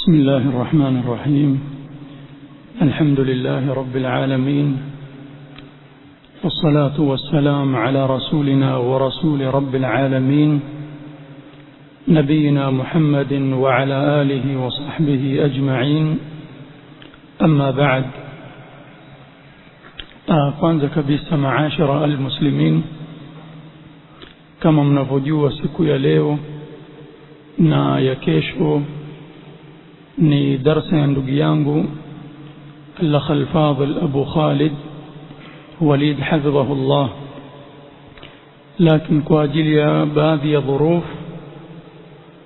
بسم الله الرحمن الرحيم. الحمد لله رب العالمين، والصلاة والسلام على رسولنا ورسول رب العالمين نبينا محمد وعلى آله وصحبه أجمعين. أما بعد، kwanza kabisa maashara almuslimin, kama mnavyojua siku ya leo na ya kesho ni darasa ya ndugu yangu al-akh al-fadil Abu Khalid Walid hafidhahullah, lakini kwa ajili ya baadhi ya dhuruf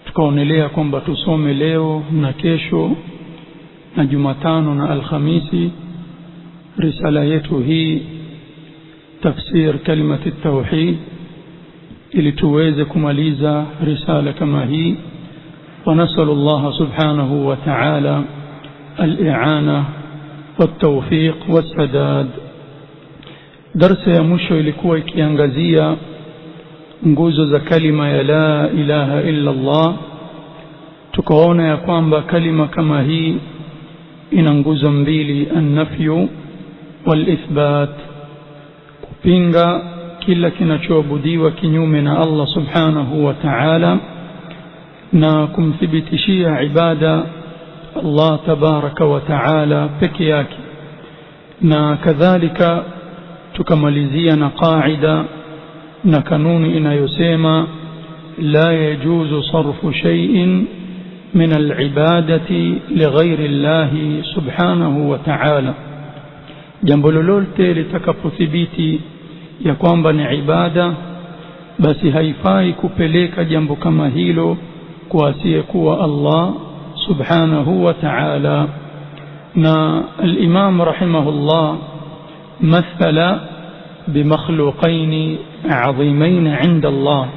tukaonelea kwamba tusome leo na kesho na Jumatano na Alhamisi risala yetu hii tafsir kalimati tauhid, ili tuweze kumaliza risala kama hii. ونسأل الله سبحانه وتعالى الإعانة والتوفيق والسداد. درس ya mwisho ilikuwa ikiangazia nguzo za kalima ya la ilaha illa Allah. Tukaona ya kwamba kalima kama hii ina nguzo mbili, an-nafyu wal-ithbat, kupinga kila kinachoabudiwa kinyume na Allah subhanahu wa ta'ala na kumthibitishia ibada Allah tabaraka wa taala peke yake. Na kadhalika tukamalizia na qaida na kanuni inayosema la yajuzu sarfu shay'in min al-ibadati lighayri Allah subhanahu wa ta'ala. Jambo lolote litakapothibiti ya kwamba ni ibada, basi haifai kupeleka jambo kama hilo kwa asiyekuwa Allah subhanahu wa ta'ala. Na al-imam rahimahullah mathala bimakhluqain adhimain 'inda Allah,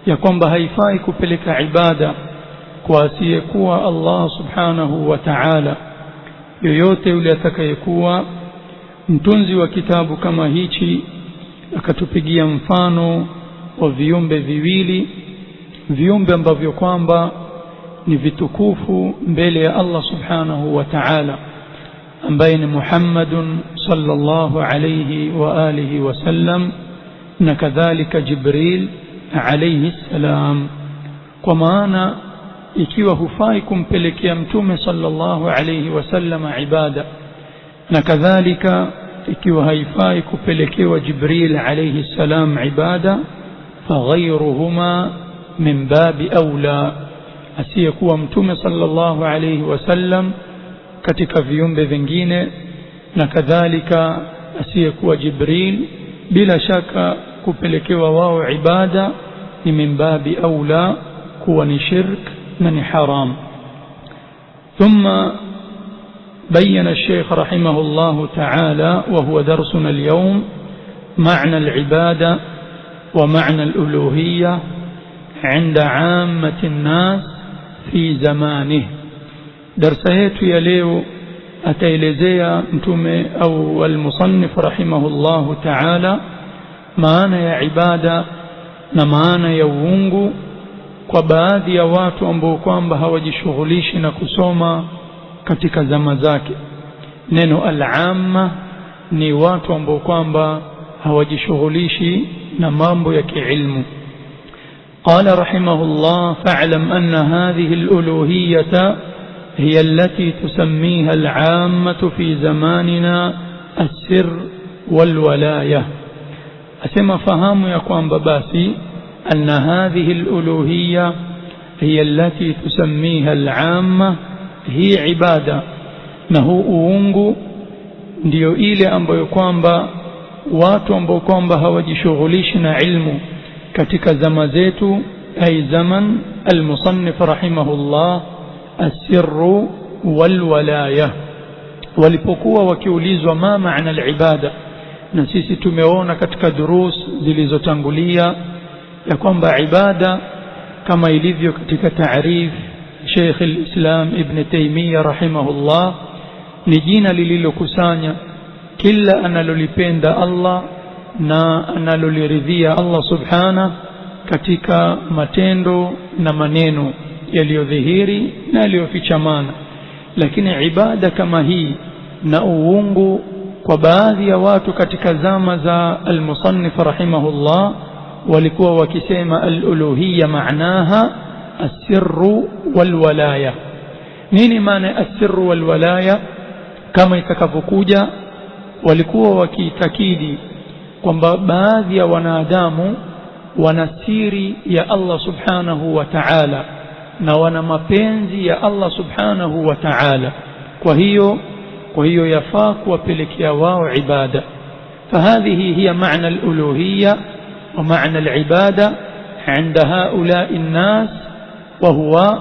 ya kwamba haifai kupeleka ibada kwa asiyekuwa Allah subhanahu wa ta'ala. Yoyote yule atakayekuwa mtunzi wa kitabu kama hichi akatupigia mfano wa viumbe viwili, viumbe ambavyo kwamba ni vitukufu mbele ya Allah subhanahu wa ta'ala, ambaye ni Muhammadun sallallahu alayhi wa alihi wa sallam na kadhalika Jibril alayhi salam. Kwa maana ikiwa hufai kumpelekea mtume sallallahu alayhi wa sallam ibada, na kadhalika ikiwa haifai kupelekewa Jibril alayhi salam ibada, faghayruhuma min babi aula, asiyekuwa mtume sallallahu alayhi wasallam katika viumbe vingine na kadhalika asiyekuwa Jibril, bila shaka kupelekewa wao ibada ni min babi aula, kuwa ni shirk na ni haram. Thumma بين الشيخ رحمه الله تعالى وهو درسنا اليوم معنى العبادة ومعنى الألوهية عند عامة الناس في زمانه. درسيت يا leo ataelezea mtume au al-musannif rahimahullah ta'ala maana ya ibada na maana ya uungu kwa baadhi ya watu ambao kwamba hawajishughulishi na kusoma katika zama zake. Neno al-amma ni watu ambao kwamba hawajishughulishi na mambo ya kiilmu. قال رحمه الله: فاعلم أن هذه الألوهية هي التي تسميها العامة في زماننا السر والولاية. أسمى فهم يقوم بباسي أن هذه الألوهية هي التي تسميها العامة هي عبادة، نهو uungu ndio ile ambayo kwamba watu ambao kwamba hawajishughulishi na ilmu katika zama zetu, ay zaman al-musannif rahimahullah as-sirru wal-walaya, walipokuwa wakiulizwa ma maana al-ibada. Na sisi tumeona katika durus zilizotangulia ya kwamba ibada kama ilivyo katika taarif Sheikh al-Islam Ibn Taymiyyah rahimahullah ni jina lililokusanya kila analolipenda Allah na analoliridhia Allah subhana katika matendo na maneno, yaliyodhihiri na yaliyofichamana. Lakini ibada kama hii na uungu, kwa baadhi ya watu katika zama za al-musannif rahimahullah walikuwa wakisema al-uluhiyya maanaha as-sirru wal-walaya. Nini maana as-sirru wal-walaya? Kama itakavyokuja, walikuwa wakiitakidi kwamba baadhi ya wanadamu wana siri ya Allah subhanahu wa ta'ala na wana mapenzi ya Allah subhanahu wa ta'ala. Kwa hiyo yafaa kuwapelekea wao ibada. فهذه هي معنى الألوهية ومعنى العبادة عند هؤلاء الناس، وهو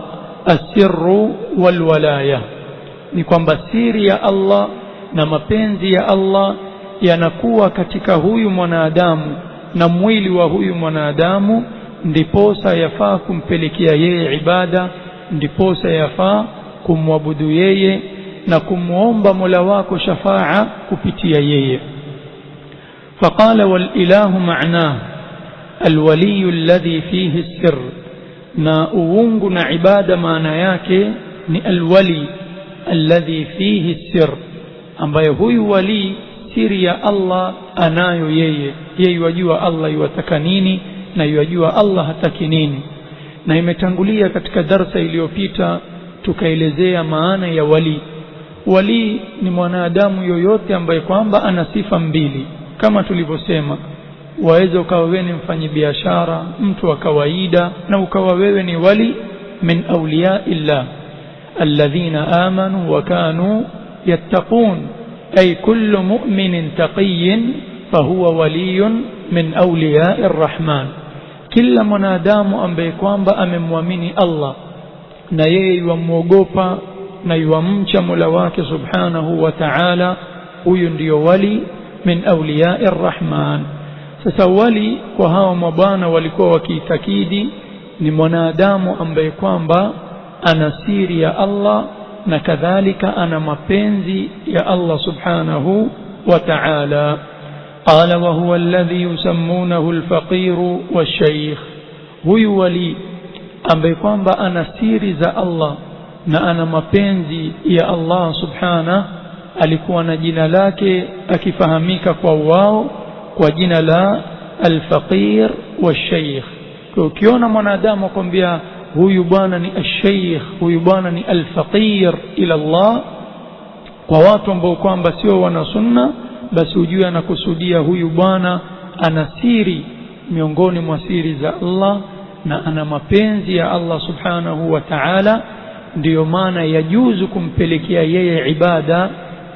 السر والولاية. ni kwamba siri ya Allah na mapenzi ya Allah yanakuwa katika huyu mwanadamu na mwili wa huyu mwanadamu, ndiposa yafaa kumpelekea yeye ibada, ndiposa yafaa kumwabudu yeye na kumuomba Mola wako shafaa kupitia yeye. فقال والإله معناه الولي الذي فيه السر. na uungu na ibada maana yake ni alwali alladhi fihi sir, ambaye huyu wali siri ya Allah anayo yeye yajua Allah yuwataka nini na yajua Allah hataki nini. Na imetangulia katika darasa iliyopita tukaelezea maana ya wali. Wali ni mwanadamu yoyote ambaye kwamba ana sifa mbili, kama tulivyosema. Waweza ukawa wewe ni mfanyabiashara, mtu wa kawaida, na ukawa wewe ni wali min awliya illah alladhina amanu wa kanu yattaqun, ay kullu mu'minin taqiyyin fahuwa waliyun min awliya arrahman. Kila mwanadamu ambaye kwamba amemwamini Allah na yeye yuamuogopa na yuamcha Mola wake subhanahu wa ta'ala, huyu ndio wali min awliya arrahman. Sasa wali kwa hao mabwana walikuwa wakiitakidi ni mwanadamu ambaye kwamba ana siri ya Allah na kadhalika ana mapenzi ya Allah subhanahu wa ta'ala. qala wa huwa alladhi yusammunahu al-faqir wash-shaykh. huyu wali ambaye kwamba ana siri za Allah na ana mapenzi ya Allah subhanahu, alikuwa na jina lake akifahamika kwa wao kwa jina la al-faqir wash-shaykh. Kwa ukiona mwanadamu akwambia huyu bwana ni al-shaykh, huyu bwana ni al-faqir ila Allah, kwa watu ambao kwamba sio wana sunna, basi ujue anakusudia huyu bwana ana siri miongoni mwa siri za Allah na ana mapenzi ya Allah subhanahu wa ta'ala. Ndiyo maana yajuzu kumpelekea yeye ibada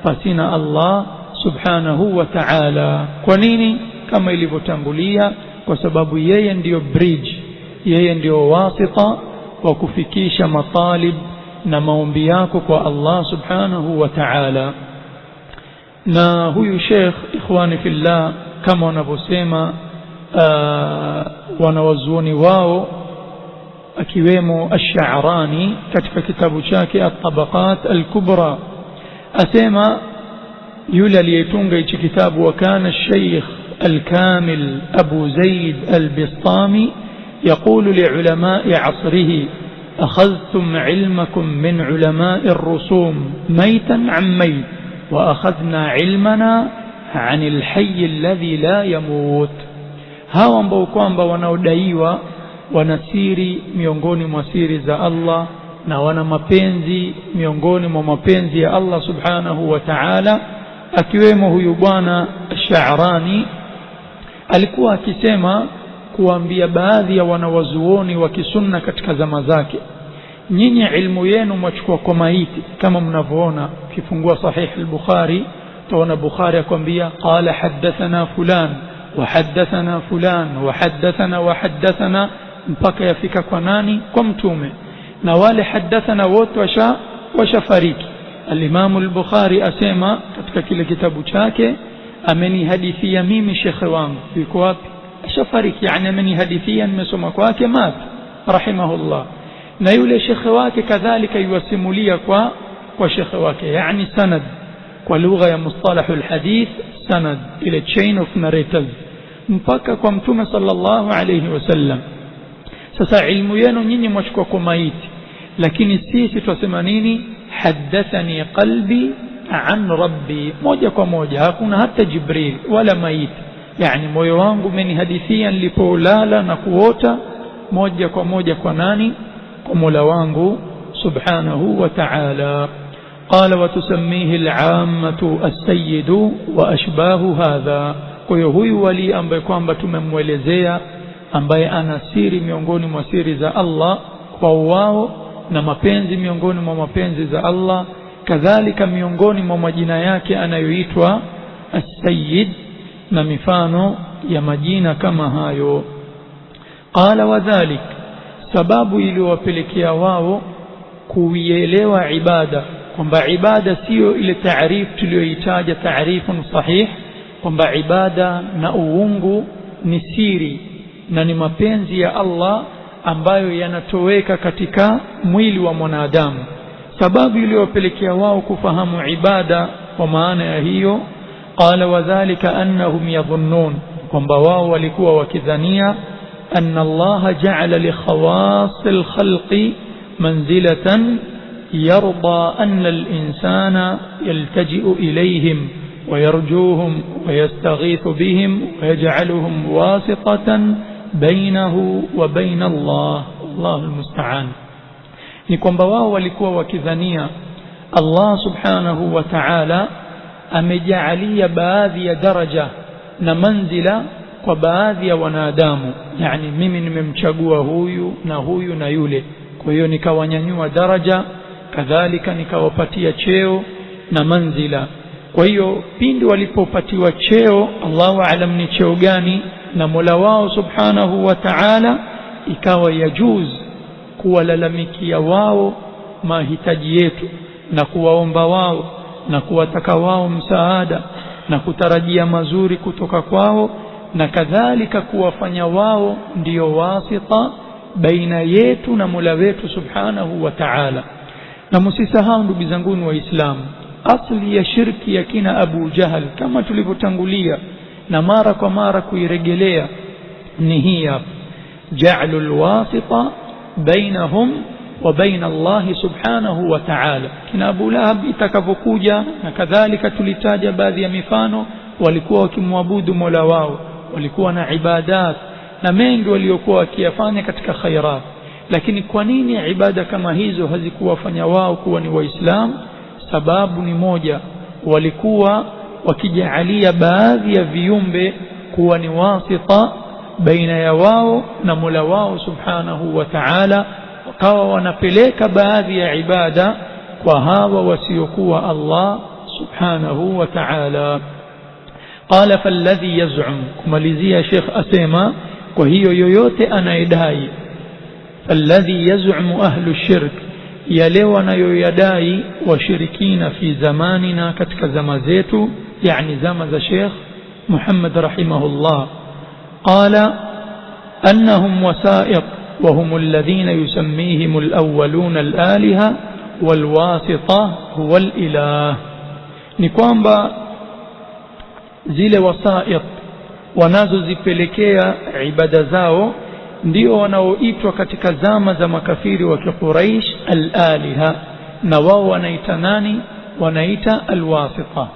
pasina Allah subhanahu wa ta'ala. Kwa nini? Kama ilivyotangulia, kwa sababu yeye ndiyo bridge, yeye ndiyo wasita wa kufikisha matalib na maombi yako kwa Allah subhanahu wa ta'ala. na huyu Sheikh ikhwani fillah, kama wanavyosema wanawazuoni wao akiwemo Ash-Sha'rani katika kitabu chake At-Tabaqat Al-Kubra, asema yule aliyetunga hichi kitabu, wa kana Ash-Shaykh Al-Kamil Abu Zaid Al-Bistami يقول لعلماء عصره أخذتم علمكم من علماء الرسوم ميتا عن ميت وأخذنا علمنا عن الحي الذي لا يموت. hawa ambao kwamba wanaodaiwa wanasiri miongoni mwa siri za Allah na wana mapenzi miongoni mwa mapenzi ya Allah subhanahu wa ta'ala, akiwemo huyu bwana Sha'rani, alikuwa akisema kuambia baadhi ya wanawazuoni wa kisunna katika zama zake, nyinyi ilmu yenu mwachukua kwa maiti. Kama mnavyoona ukifungua sahih al-Bukhari taona Bukhari akwambia qala hadathana fulan wa hadathana fulan wa hadathana mpaka yafika kwa nani? Kwa mtume. na wale hadathana wote washafariki. al-Imam al-Bukhari asema katika kile kitabu chake, amenihadithia mimi shekhe wangu. yuko wapi? ashafariki. yani amenihadithia, nimesoma kwake, mat rahimahullah. na yule shekhe wake kadhalika yuwasimulia kwa shekhe wake, yani sanad kwa lugha ya mustalahul hadith, sanad ile chain of narrators mpaka kwa mtume sallallahu alayhi wasallam. sasa ilmu yenu nyinyi mwachukua kwa maiti, lakini sisi tunasema nini? Haddathani qalbi an rabbi, moja kwa moja, hakuna hata Jibril wala maiti. Yani moyo wangu umenihadithia nilipolala na kuota, moja kwa moja kwa nani? Kwa Mola wangu subhanahu wa ta'ala. Qala wa tusammihi al-ammatu as-sayyidu wa ashbahu hadha. Kwa hiyo huyu wali ambaye kwamba tumemwelezea, ambaye ana siri miongoni mwa siri za Allah kwa wao, na mapenzi miongoni mwa mapenzi za Allah, kadhalika miongoni mwa majina yake anayoitwa as-sayyid, na mifano ya majina kama hayo. Qala wa dhalik, sababu iliyowapelekea wao kuielewa ibada, kwamba ibada sio ile taarifu tuliyoitaja taarifun sahih, kwamba ibada na uungu ni siri na ni mapenzi ya Allah ambayo yanatoweka katika mwili wa mwanadamu. Sababu iliyowapelekea wao kufahamu ibada kwa maana ya hiyo, qala wa dhalika annahum yadhunnun, kwamba wao walikuwa wakidhania anna Allah ja'ala li khawasil khalqi manzilatan yarda anna al-insana yaltaji'u ilayhim wa yarjuhum wa yastaghithu bihim wa yaj'aluhum wasitatan bainahu wa bain Allah. Allahu almusta'an. Ni kwamba wao walikuwa wakidhania Allah subhanahu wa ta'ala amejaalia baadhi ya daraja na manzila kwa baadhi ya wanadamu. Yani mimi nimemchagua huyu na huyu na yule, kwa hiyo nikawanyanyua daraja, kadhalika nikawapatia cheo na manzila. Kwa hiyo pindi walipopatiwa cheo, Allahu a'lam ni cheo gani, na Mola wao subhanahu wa ta'ala, ikawa yajuz kuwalalamikia wao mahitaji yetu na kuwaomba wao na kuwataka wao msaada na kutarajia mazuri kutoka kwao, na kadhalika kuwafanya wao ndio wasita baina yetu na Mola wetu subhanahu wa ta'ala. Na msisahau ndugu zangu waislamu, asli ya shirki ya kina Abu Jahal, kama tulivyotangulia na mara kwa mara kuirejelea, ni hii hapa: ja'alul wasita bainahum wa baina Allah subhanahu wa ta'ala. Kina Abu Lahab itakavyokuja, na kadhalika tulitaja baadhi ya mifano, walikuwa wakimwabudu Mola wao, walikuwa na ibadat na mengi waliokuwa wakiyafanya katika khairat. Lakini kwa nini ibada kama hizo hazikuwafanya wao kuwa ni waislamu? Sababu ni moja, walikuwa wakijaalia baadhi ya viumbe kuwa ni wasita baina ya wao na Mola wao subhanahu wa ta'ala, wakawa wanapeleka baadhi ya ibada kwa hawa wasiokuwa Allah subhanahu wa ta'ala. Qala falladhi yaz'um, kumalizia Sheikh asema, kwa hiyo yoyote anaidai, falladhi yaz'um ahlu shirk, yale wanayoyadai washirikina fi zamanina, katika zama zetu, yani zama za Sheikh Muhammad rahimahullah. قال أنهم وسائط وهم الذين يسميهم الأولون الآلهة والواسطة هو الإله. نكوانبا zile wasait wanazozipelekea ibada zao ndio wanaoitwa katika zama za makafiri wa Quraysh al-aliha, na wao wanaita nani? Wanaita al-wasita.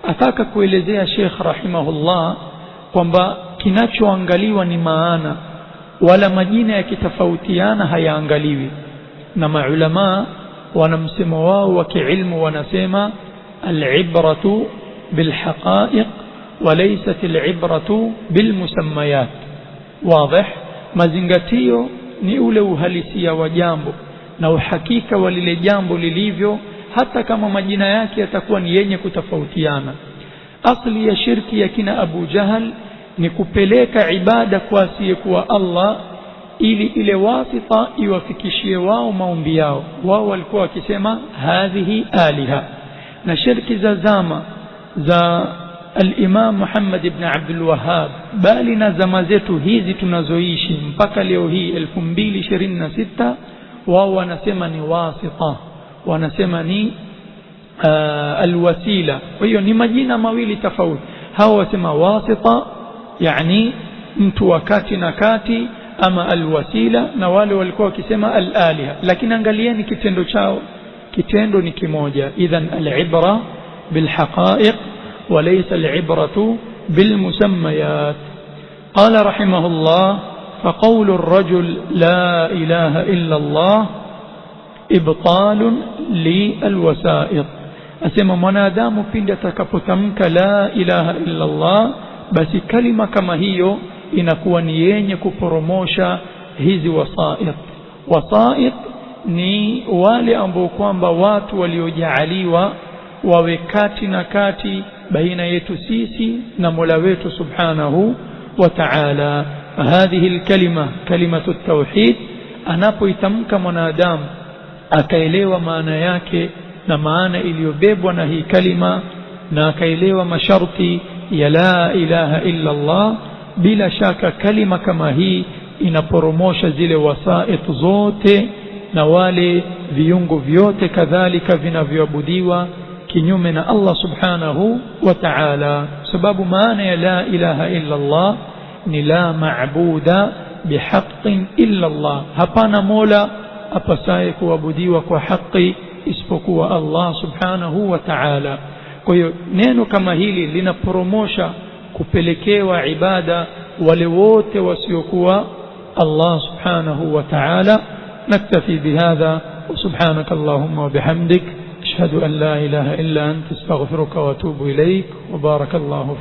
Ataka kuelezea Sheikh rahimahullah kwamba kinachoangaliwa ni maana, wala majina yakitofautiana hayaangaliwi. Na maulama wana msemo wao wa kiilmu, wanasema al-ibratu bilhaqa'iq wa laysat al-ibratu bilmusammayat. Wazi? Mazingatio ni ule uhalisia wa jambo na uhakika wa lile jambo lilivyo, hata kama majina yake yatakuwa ni yenye kutofautiana. Asli ya shirki ya kina Abu Jahal ni kupeleka ibada kwa asiyekuwa Allah, ili ile wasita iwafikishie wao maombi yao. Wao walikuwa wakisema hadhihi aliha. Na shirki za zama za al-Imam Muhammad ibn Abdul Wahhab, bali na zama zetu hizi tunazoishi mpaka leo hii 2026, wao wanasema ni wasita, wanasema ni alwasila. Kwa hiyo ni majina mawili tofauti. Hao wasema wasita, yani mtu wa kati na kati, ama alwasila, na wale walikuwa wakisema alaliha. Lakini angalieni kitendo chao, kitendo ni kimoja. Idhan alibra bilhaqaiq wa laysa alibratu bilmusammayat. Qala rahimahullah: فقول الرجل لا إله إلا الله إبطال للوسائط. asema mwanadamu pindi atakapotamka la ilaha illa Allah, basi kalima kama hiyo inakuwa ni yenye kuporomosha hizi wasait. Wasait ni wale ambao kwamba watu waliojaaliwa wawe kati na kati baina yetu sisi na Mola wetu subhanahu wa ta'ala. Hadhihi alkalima kalimatu at-tauhid, anapoitamka mwanadamu akaelewa maana yake na maana iliyobebwa na hii kalima, na akaelewa masharti ya la ilaha illa Allah, bila shaka kalima kama hii inaporomosha zile wasait zote na wale viungo vyote kadhalika vinavyoabudiwa kinyume na Allah subhanahu wa ta'ala. Sababu maana ya la ilaha illa Allah ni la maabuda bihaqqin illa Allah, hapana mola apasaye kuabudiwa kwa haki isipokuwa Allah subhanahu wa ta'ala. Kwa hiyo neno kama hili linaporomosha kupelekewa ibada wale wote wasiokuwa Allah subhanahu wa ta'ala. naktafi bihadha wa subhanaka Allahumma wa bihamdik ashhadu an la ilaha illa anta astaghfiruka wa atubu ilayk wa barakallahu